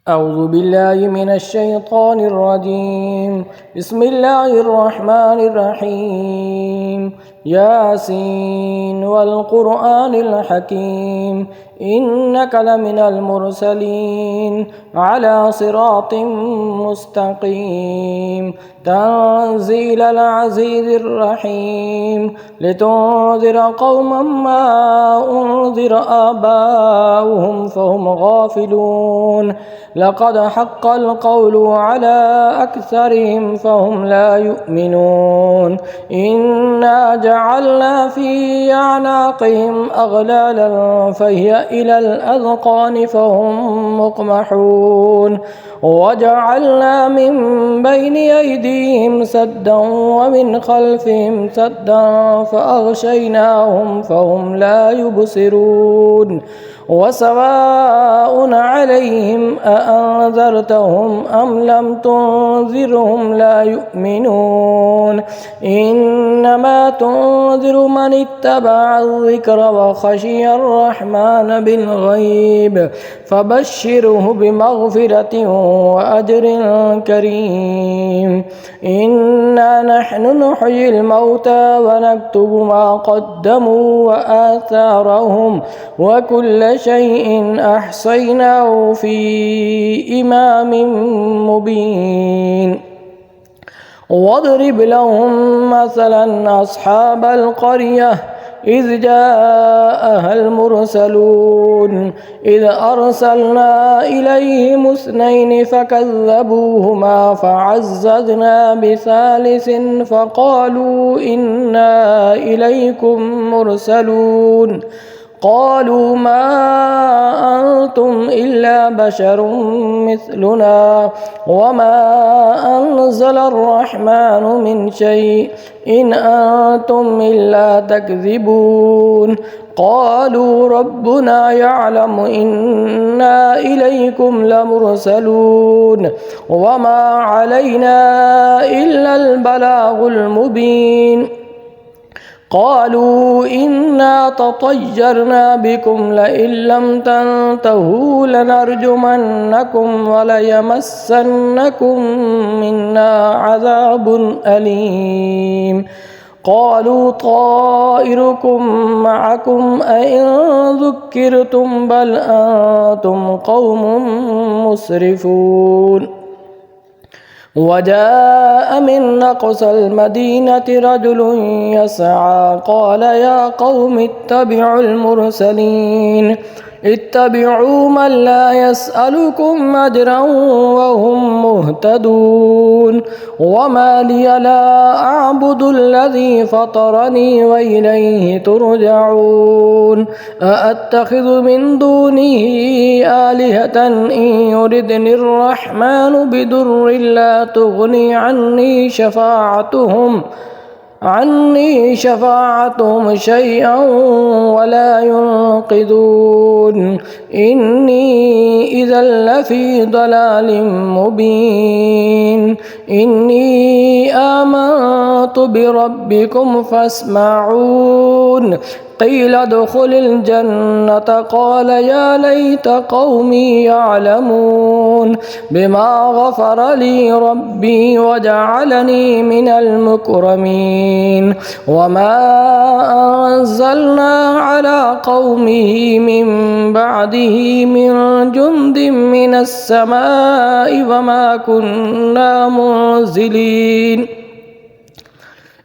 أعوذ بالله من الشيطان الرجيم. بسم الله الرحمن الرحيم. ياسين والقرآن الحكيم إنك لمن المرسلين على صراط مستقيم تنزيل العزيز الرحيم لتنذر قوما ما أنذر آباؤهم فهم غافلون لقد حق القول على أكثرهم فهم لا يؤمنون إنا جعلنا في أعناقهم أغلالا فهي إلى الأذقان فهم مقمحون وجعلنا من بين أيديهم سدا ومن خلفهم سدا فأغشيناهم فهم لا يبصرون وسواء عليهم أأنذرتهم أم لم تنذرهم لا يؤمنون إنما تنذر من اتبع الذكر وخشي الرحمن بالغيب فبشره بمغفرة وأجر كريم إنا نحن نحيي الموتى ونكتب ما قدموا وآثارهم وكل شيء أحصيناه في إمام مبين واضرب لهم مثلا أصحاب القرية إذ جاءها المرسلون إذ أرسلنا إليهم اثنين فكذبوهما فعززنا بثالث فقالوا إنا إليكم مرسلون قالوا ما أنتم إلا بشر مثلنا وما أنزل الرحمن من شيء إن أنتم إلا تكذبون قالوا ربنا يعلم إنا إليكم لمرسلون وما علينا إلا البلاغ المبين قالوا إنا تطيرنا بكم لئن لم تنتهوا لنرجمنكم وليمسنكم منا عذاب أليم قالوا طائركم معكم أئن ذكرتم بل أنتم قوم مسرفون وجاء من أقصى المدينة رجل يسعى قال يا قوم اتبعوا المرسلين اتبعوا من لا يسألكم أجرا وهم مهتدون وما لي لا أعبد الذي فطرني وإليه ترجعون أأتخذ من دونه آلهة إن يردني الرحمن بدر لا تغني عني شفاعتهم شيئا ولا ينقذون إني إذا لفي ضلال مبين إني آمنت بربكم فاسمعون قيل ادخل الجنة قال يا ليت قومي يعلمون بما غفر لي ربي وجعلني من المكرمين وما أنزلنا على قومه من بعده من جند من السماء وما كنا منزلين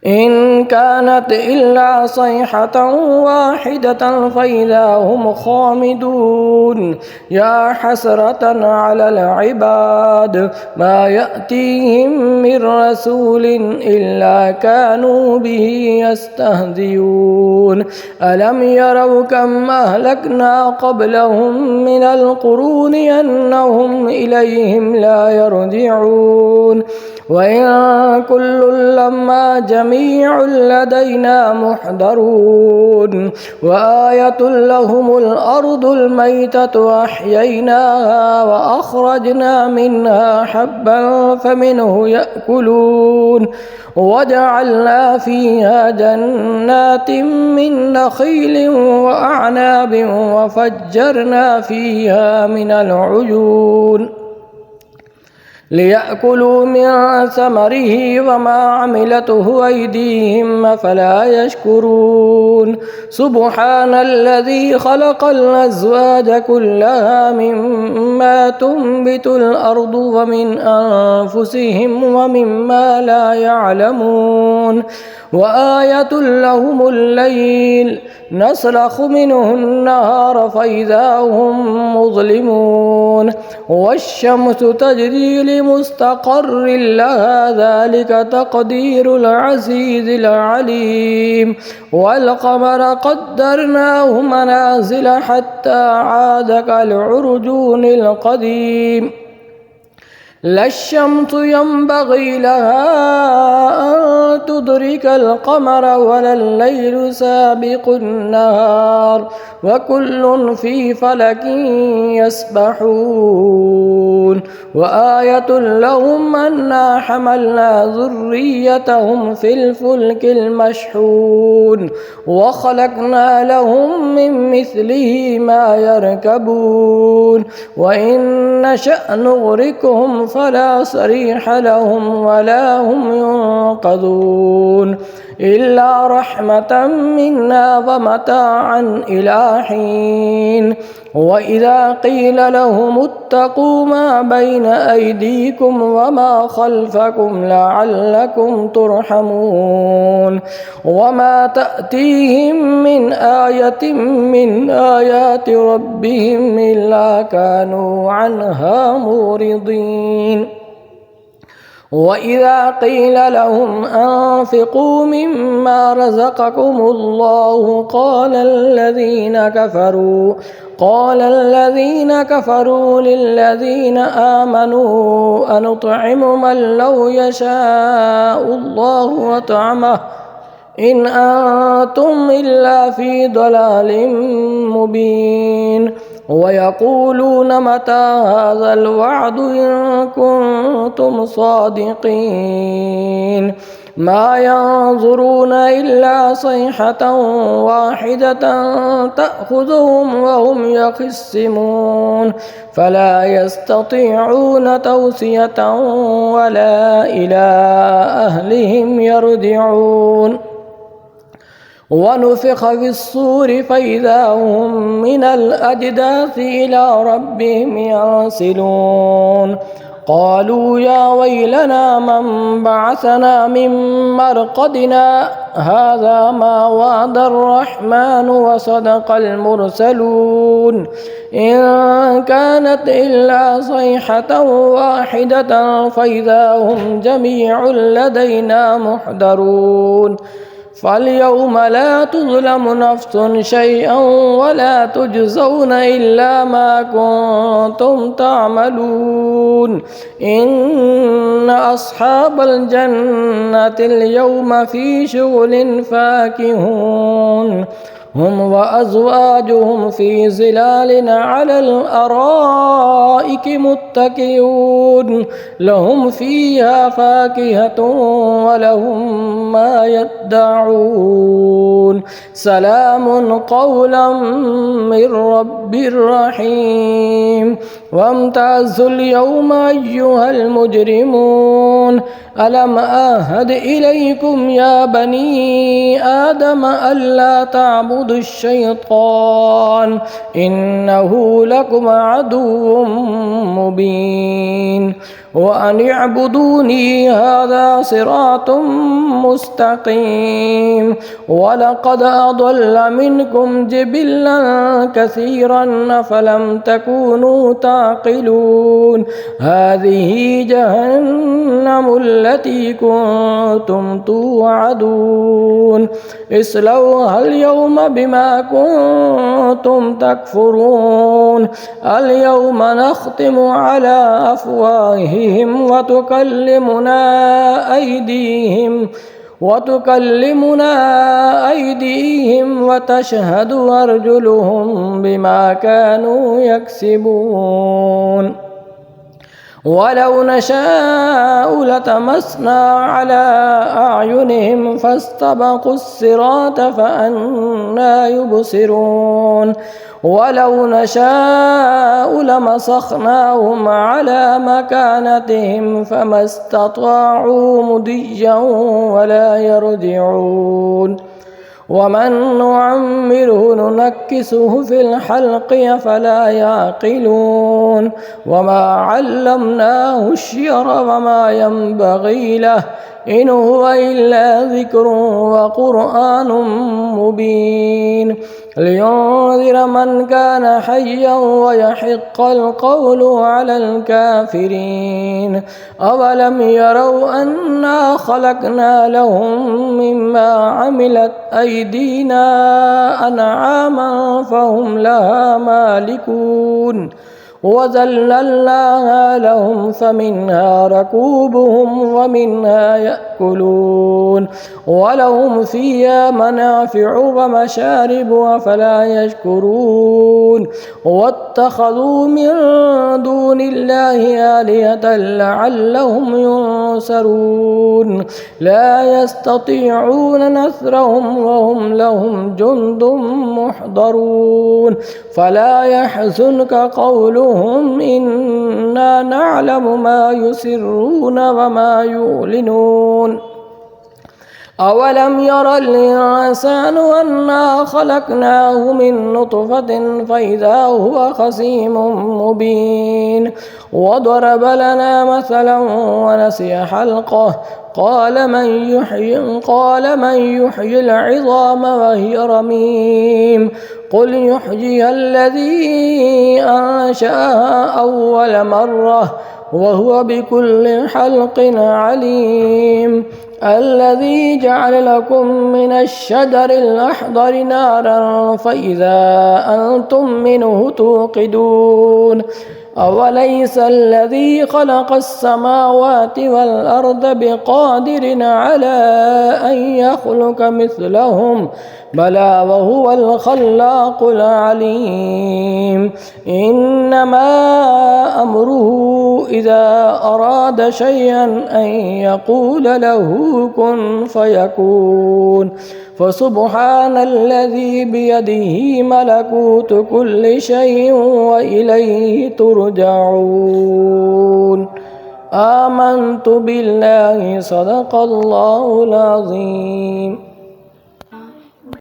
إن كانت إلا صيحة واحدة فإذا هم خامدون يا حسرة على العباد ما يأتيهم من رسول إلا كانوا به يستهزئون ألم يروا كم أهلكنا قبلهم من القرون أنهم إليهم لا يرجعون وإن كل لما جميع لدينا محضرون وآية لهم الأرض الميتة أحييناها وأخرجنا منها حبا فمنه يأكلون وجعلنا فيها جنات من نخيل وأعناب وفجرنا فيها من العيون ليأكلوا من ثمره وما عملته أيديهم فلا يشكرون سبحان الذي خلق الأزواج كلها مما تنبت الأرض ومن أنفسهم ومما لا يعلمون وآية لهم الليل نسلخ منه النهار فإذا هم مظلمون والشمس تجري لمستقر لها ذلك تقدير العزيز العليم والقمر قدرناه منازل حتى عاد كالعرجون القديم لا الشمس ينبغي لها أن تدرك القمر ولا الليل سابق النهار وكل في فلك يسبحون وآية لهم أنا حملنا ذريتهم في الفلك المشحون وخلقنا لهم من مثله ما يركبون وإن نشأ نغرقهم فلا صريخ لهم ولا هم ينقذون إلا رحمة منا ومتاعا إلى حين وإذا قيل لهم اتقوا ما بين أيديكم وما خلفكم لعلكم ترحمون وما تأتيهم من آية من آيات ربهم إلا كانوا عنها معرضين وإذا قيل لهم أنفقوا مما رزقكم الله قال الذين كفروا للذين آمنوا أنطعم من لو يشاء الله أطعمه إن أنتم إلا في ضلال مبين ويقولون متى هذا الوعد إن كنتم صادقين ما ينظرون إلا صيحة واحدة تأخذهم وهم يخصمون فلا يستطيعون توصية ولا إلى أهلهم يرجعون ونفخ في الصور فإذا هم من الأجداث إلى ربهم ينسلون قالوا يا ويلنا من بعثنا من مرقدنا هذا ما وعد الرحمن وصدق المرسلون إن كانت إلا صيحة واحدة فإذا هم جميع لدينا محضرون فاليوم لا تظلم نفس شيئا ولا تجزون إلا ما كنتم تعملون إن أصحاب الجنة اليوم في شغل فاكهون هم وأزواجهم في ظلال على الأرائك متكئون لهم فيها فاكهة ولهم ما يدعون سلام قولا من رب رحيم وامتازوا اليوم أيها المجرمون ألم أعهد إليكم يا بني آدم ألا تعبدوا الشيطان إنه لكم عدو مبين وأن اعبدوني هذا صراط مستقيم ولقد أضل منكم جبلا كثيرا فلم تكونوا تعقلون هذه جهنم التي كنتم توعدون اصلوها اليوم بما كنتم تكفرون اليوم نختم على أفواههم وتكلمنا أيديهم وتشهد أرجلهم بما كانوا يكسبون ولو نشاء لطمسنا على أعينهم فاستبقوا الصراط فأنى يبصرون ولو نشاء مسخناهم على مكانتهم فما استطاعوا مضيا ولا يرجعون ومن نعمره ننكسه في الخلق أفلا يعقلون وما علمناه الشعر وما ينبغي له إن هو إلا ذكر وقرآن مبين لينذر من كان حيا ويحق القول على الكافرين أولم يروا أنا خلقنا لهم مما عملت أيدينا أنعاما فهم لها مالكون وذللناها لهم فمنها ركوبهم ومنها يأكلون ولهم فيها منافع ومشارب أفلا يشكرون واتخذوا من دون الله آلهة لعلهم ينصرون لا يستطيعون نصرهم وهم لهم جند محضرون فلا يحزنك قولهم إنا نعلم ما يسرون وما يعلنون أولم ير الإنسان أنا خلقناه من نطفة فإذا هو خصيم مبين وضرب لنا مثلا ونسي خلقه قال من يحيي العظام وهي رميم قل يحييها الذي أنشأها أول مرة وهو بكل خلق عليم الذي جعل لكم من الشجر الأخضر نارا فإذا أنتم منه توقدون أوليس الذي خلق السماوات والأرض بقادر على أن يخلق مثلهم بلى وهو الخلاق العليم إنما أمره إذا أراد شيئا أن يقول له كن فيكون فسبحان الذي بيده ملكوت كل شيء وإليه ترجعون آمنت بالله صدق الله العظيم.